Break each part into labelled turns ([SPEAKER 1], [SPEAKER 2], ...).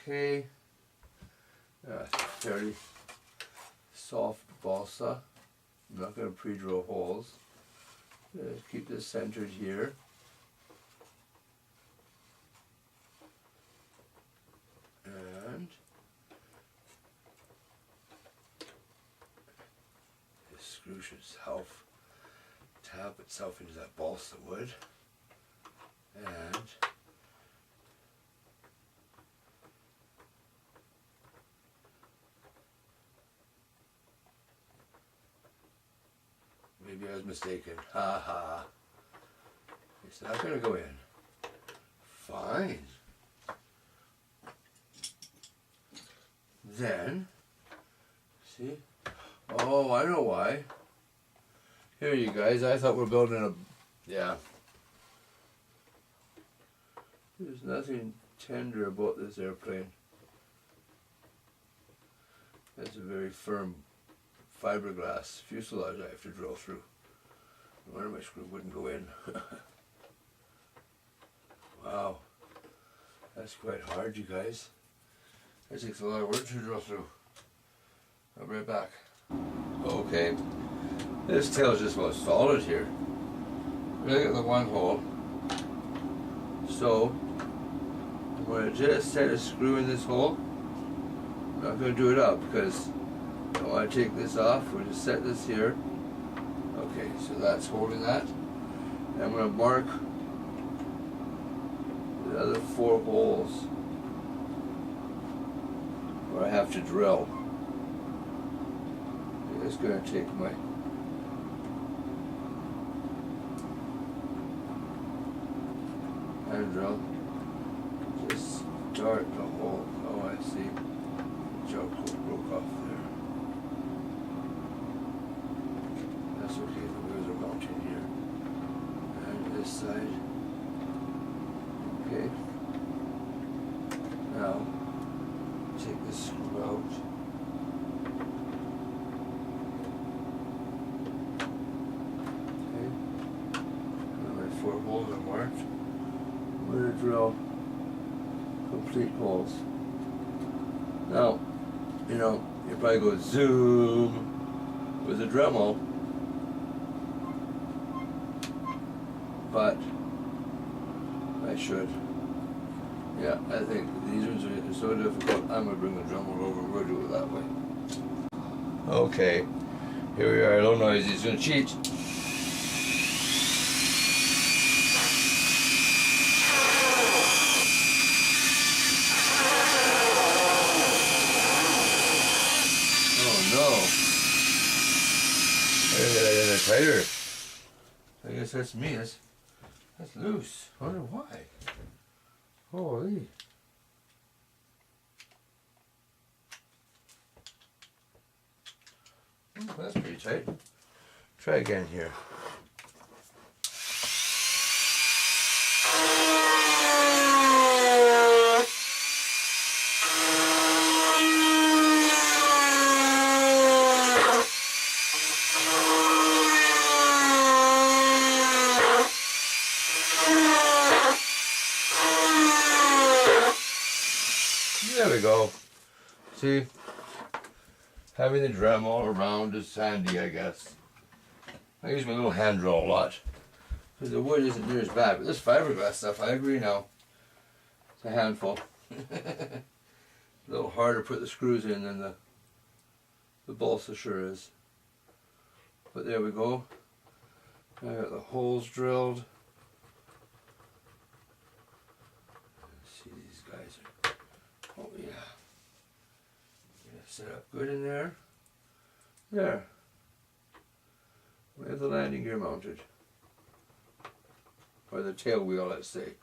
[SPEAKER 1] Okay. Fairly soft balsa. I'm not going to pre-drill holes. Keep this centered here. And this screw should tap itself into that balsa wood. And maybe I was mistaken. Ha ha. It's not going to go in. Fine. Then, see? Oh, I know why. Here you guys, I thought we're building a, yeah. There's nothing tender about this airplane. That's a very firm fiberglass fuselage I have to drill through. No wonder my screw wouldn't go in. Wow. That's quite hard, you guys. That takes a lot of work to drill through. I'll be right back. Okay. This tail's just about solid here. Look at the one hole. So, I'm going to just set a screw in this hole. I'm not going to do it up because I want to take this off. We'll just set this here. Okay, so that's holding that. And I'm going to mark the other 4 holes where I have to drill. I'm just going to take my hand drill, just start the hole. Oh, I see. The job broke off there. That's okay, the wheels are mounted here. And this side. Okay. Now, take this screw out. Okay. And my 4 holes are marked. I'm going to drill complete holes. Now, you know, you probably go zoom with a Dremel, but I should. Yeah, I think these ones are so difficult, I'm going to bring the Dremel over, we'll do it that way. Okay, here we are, a little noisy, it's going to cheat. Tighter. I guess that's me. That's loose. I wonder why. Holy. Oh, that's pretty tight. Try again here. There we go. See, having the Dremel all around is handy, I guess. I use my little hand drill a lot because the wood isn't near as bad. But this fiberglass stuff, I agree now, it's a handful. A little harder to put the screws in than the balsa sure is. But there we go. I got the holes drilled. Let's see, these guys are. Oh yeah. Set up good in there. There. We have the landing gear mounted. Or the tail wheel, let's say.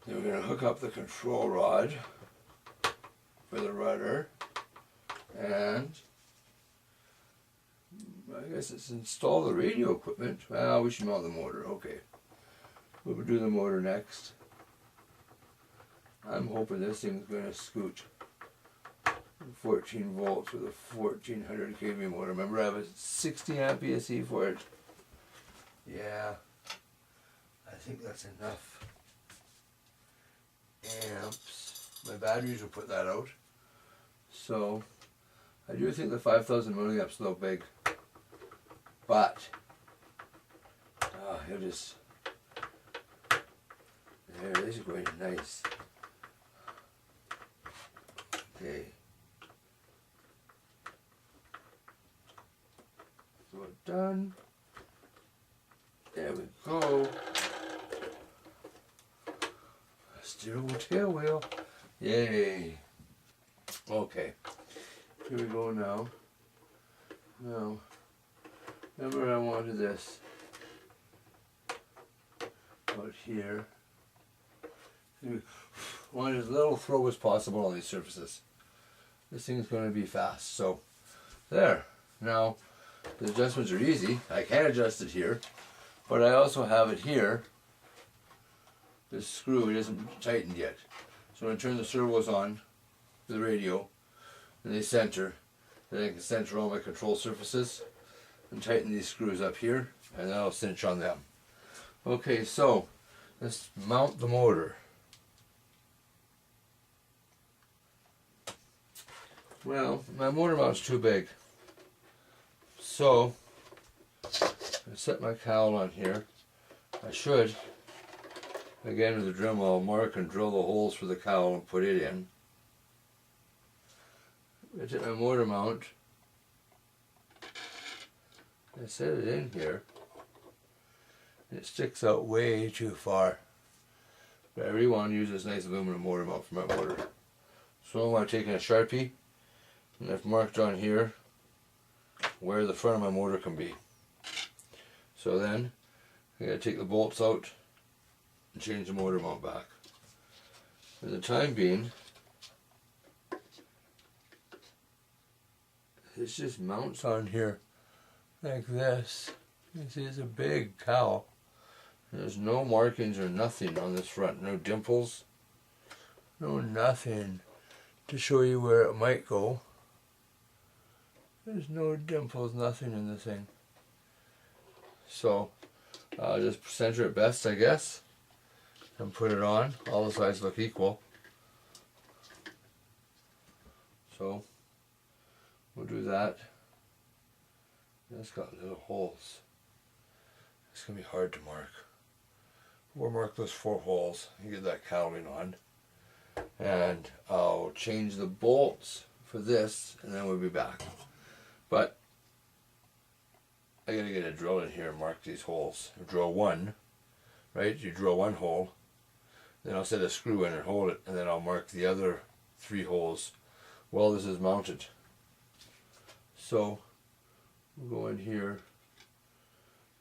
[SPEAKER 1] Then we're going to hook up the control rod for the rudder. And I guess it's install the radio equipment. Well, we should mount the motor. Okay. We'll do the motor next. I'm hoping this thing's going to scoot 14 volts with a 1400 kV motor. Remember, I have a 60 amp ESC for it. Yeah, I think that's enough amps. My batteries will put that out. So I do think the 5,000 milliamps is a little big, but it is. There, this is going nice. Okay. So we're done. There we go. Steerable tail wheel. Yay. Okay. Here we go now. Now, remember I wanted this out here. I wanted as little throw as possible on these surfaces. This thing's going to be fast. So, there. Now, the adjustments are easy. I can adjust it here, but I also have it here. This screw, it isn't tightened yet. So I'm going to turn the servos on to the radio, and they center. Then I can center all my control surfaces and tighten these screws up here, and then I'll cinch on them. Okay, so let's mount the motor. Well, my motor mount's too big. So, I set my cowl on here. I should, again with the Dremel, I'll mark and drill the holes for the cowl and put it in. I take my motor mount. I set it in here. It sticks out way too far. But I really want to use this nice aluminum motor mount for my motor. So I'm taking a Sharpie, and I've marked on here where the front of my motor can be. So then I gotta take the bolts out and change the motor mount back. For the time being, this just mounts on here like this. You can see it's a big cowl. There's no markings or nothing on this front. No dimples. No nothing to show you where it might go. There's no dimples, nothing in the thing. So I'll just center it best, I guess, and put it on. All the sides look equal. So we'll do that. It's got little holes. It's going to be hard to mark. We'll mark those 4 holes and get that cowling on. And I'll change the bolts for this, and then we'll be back. But I gotta get a drill in here and mark these holes. Drill one, right? You drill one hole, then I'll set a screw in and hold it, and then I'll mark the other 3 holes while this is mounted. So we'll go in here.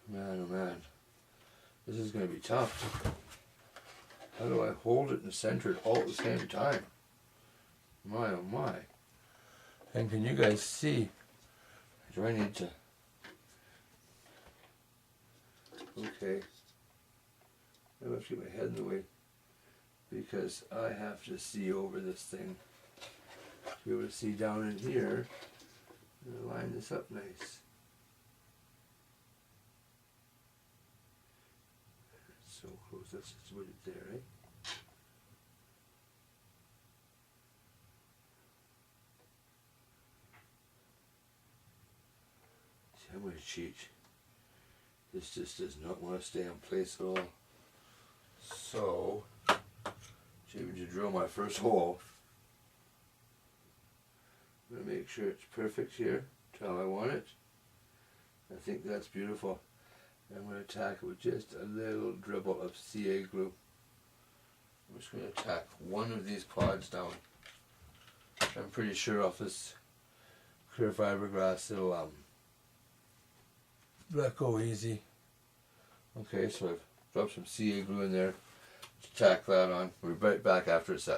[SPEAKER 1] Man, oh man, this is gonna be tough. How do I hold it and center it all at the same time? My, oh my. And can you guys see? Do I need to? Okay. I have to get my head in the way because I have to see over this thing to be able to see down in here and line this up nice. So close, that's just what it's there, right? See, I'm going to cheat. This just does not want to stay in place at all. So, I'm going to drill my first hole. I'm going to make sure it's perfect here, to how I want it. I think that's beautiful. I'm going to tack it with just a little dribble of CA glue. I'm just going to tack one of these pods down. I'm pretty sure off this clear fiberglass it'll let go easy. Okay, so I've dropped some CA glue in there to tack that on. We'll be right back after it's set.